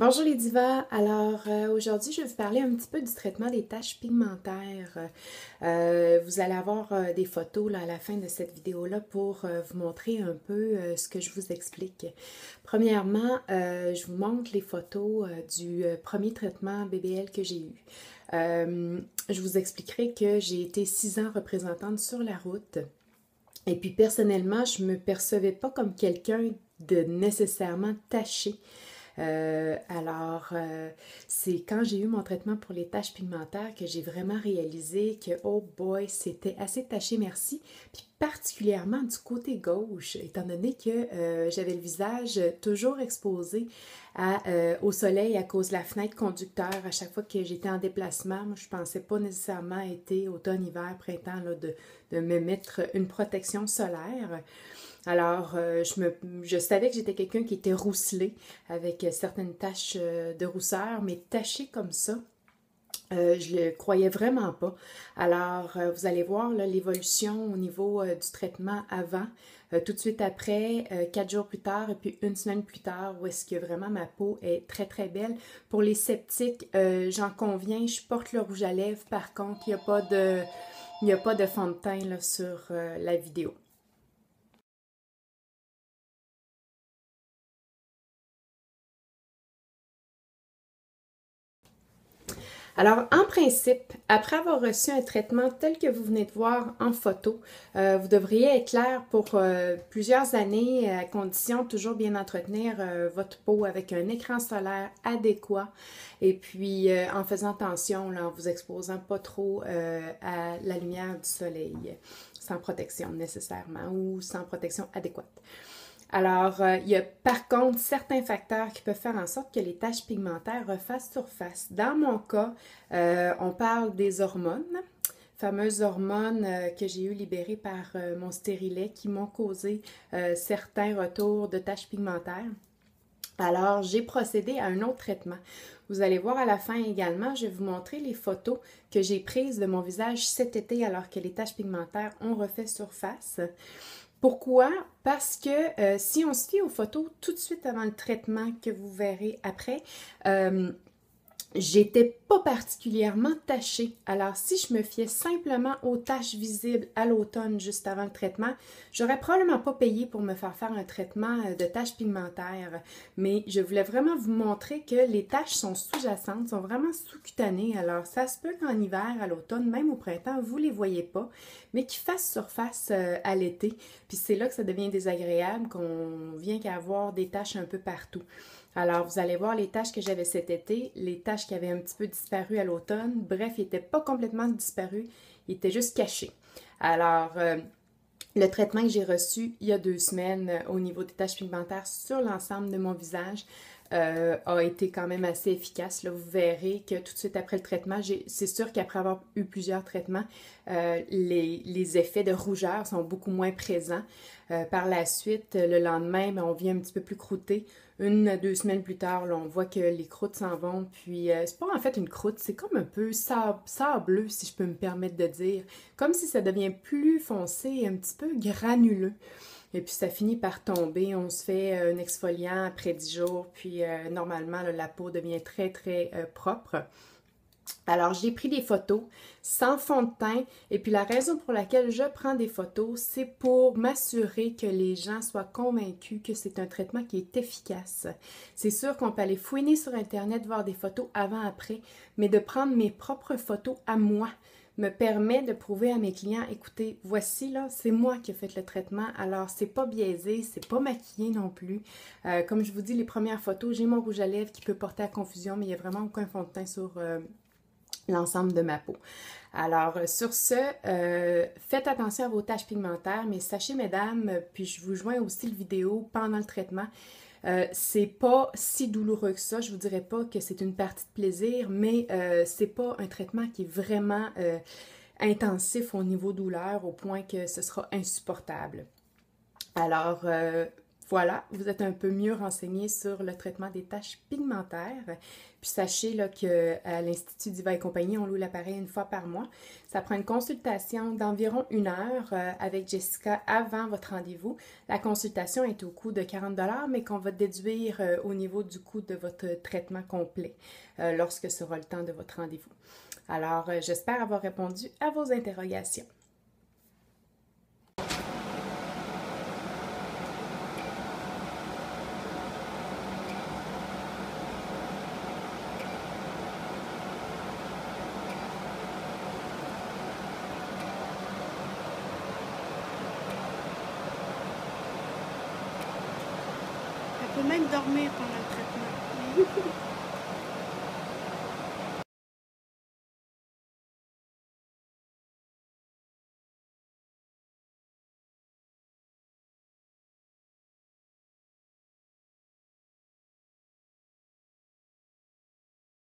Bonjour les divas, alors aujourd'hui je vais vous parler un petit peu du traitement des taches pigmentaires. Vous allez avoir des photos là, à la fin de cette vidéo-là pour vous montrer un peu ce que je vous explique. Premièrement, je vous montre les photos du premier traitement BBL que j'ai eu. Je vous expliquerai que j'ai été 6 ans représentante sur la route. Et puis personnellement, je me percevais pas comme quelqu'un de nécessairement taché. C'est quand j'ai eu mon traitement pour les taches pigmentaires que j'ai vraiment réalisé que, oh boy, c'était assez taché, merci. Puis particulièrement du côté gauche, étant donné que j'avais le visage toujours exposé au soleil à cause de la fenêtre conducteur. À chaque fois que j'étais en déplacement, moi, je pensais pas nécessairement été automne, hiver, printemps, là, de me mettre une protection solaire. Alors, je savais que j'étais quelqu'un qui était rousselé avec certaines taches de rousseur, mais taché comme ça, je le croyais vraiment pas. Alors, vous allez voir l'évolution au niveau du traitement avant, tout de suite après, 4 jours plus tard et puis une semaine plus tard, où est-ce que vraiment ma peau est très très belle. Pour les sceptiques, j'en conviens, je porte le rouge à lèvres. Par contre, il n'y a pas de fond de teint là, sur la vidéo. Alors, en principe, après avoir reçu un traitement tel que vous venez de voir en photo, vous devriez être clair pour plusieurs années à condition de toujours bien entretenir votre peau avec un écran solaire adéquat et puis en faisant attention, là, en vous exposant pas trop à la lumière du soleil, sans protection nécessairement ou sans protection adéquate. Alors, il y a par contre certains facteurs qui peuvent faire en sorte que les taches pigmentaires refassent surface. Dans mon cas, on parle des hormones, fameuses hormones que j'ai eu libérées par mon stérilet qui m'ont causé certains retours de taches pigmentaires. Alors, j'ai procédé à un autre traitement. Vous allez voir à la fin également, je vais vous montrer les photos que j'ai prises de mon visage cet été alors que les taches pigmentaires ont refait surface. Pourquoi? Parce que si on se fie aux photos tout de suite avant le traitement que vous verrez après, j'étais pas particulièrement tachée. Alors, si je me fiais simplement aux taches visibles à l'automne juste avant le traitement, j'aurais probablement pas payé pour me faire un traitement de taches pigmentaires. Mais je voulais vraiment vous montrer que les taches sont sous-jacentes, sont vraiment sous-cutanées. Alors, ça se peut qu'en hiver, à l'automne, même au printemps, vous les voyez pas, mais qu'ils fassent surface à l'été. Puis c'est là que ça devient désagréable, qu'on vient qu'à avoir des taches un peu partout. Alors, vous allez voir les taches que j'avais cet été, les taches qui avaient un petit peu disparu à l'automne. Bref, ils n'étaient pas complètement disparus, ils étaient juste cachés. Alors, le traitement que j'ai reçu il y a 2 semaines au niveau des taches pigmentaires sur l'ensemble de mon visage a été quand même assez efficace. Là, vous verrez que tout de suite après le traitement, c'est sûr qu'après avoir eu plusieurs traitements, les effets de rougeur sont beaucoup moins présents. Par la suite, le lendemain, on vient un petit peu plus croûter. 1 à 2 semaines plus tard, là, on voit que les croûtes s'en vont. Puis, c'est pas en fait une croûte, c'est comme un peu sableux, si je peux me permettre de dire. Comme si ça devient plus foncé et un petit peu granuleux. Et puis ça finit par tomber, on se fait un exfoliant après 10 jours, puis normalement là, la peau devient très très propre. Alors j'ai pris des photos sans fond de teint et puis la raison pour laquelle je prends des photos, c'est pour m'assurer que les gens soient convaincus que c'est un traitement qui est efficace. C'est sûr qu'on peut aller fouiner sur internet, voir des photos avant-après, mais de prendre mes propres photos à moi me permet de prouver à mes clients, écoutez, voici là, c'est moi qui ai fait le traitement, alors c'est pas biaisé, c'est pas maquillé non plus. Comme je vous dis, les premières photos, j'ai mon rouge à lèvres qui peut porter à confusion, mais il n'y a vraiment aucun fond de teint sur l'ensemble de ma peau. Alors, sur ce, faites attention à vos taches pigmentaires, mais sachez, mesdames, puis je vous joins aussi le vidéo pendant le traitement, c'est pas si douloureux que ça. Je vous dirais pas que c'est une partie de plaisir, mais c'est pas un traitement qui est vraiment intensif au niveau douleur, au point que ce sera insupportable. Alors, Voilà, vous êtes un peu mieux renseigné sur le traitement des taches pigmentaires. Puis sachez là, qu'à l'Institut Diva et compagnie, on loue l'appareil une fois par mois. Ça prend une consultation d'environ 1 heure avec Jessica avant votre rendez-vous. La consultation est au coût de 40 $, mais qu'on va déduire au niveau du coût de votre traitement complet lorsque sera le temps de votre rendez-vous. Alors, j'espère avoir répondu à vos interrogations. Elle peut même dormir pendant le traitement.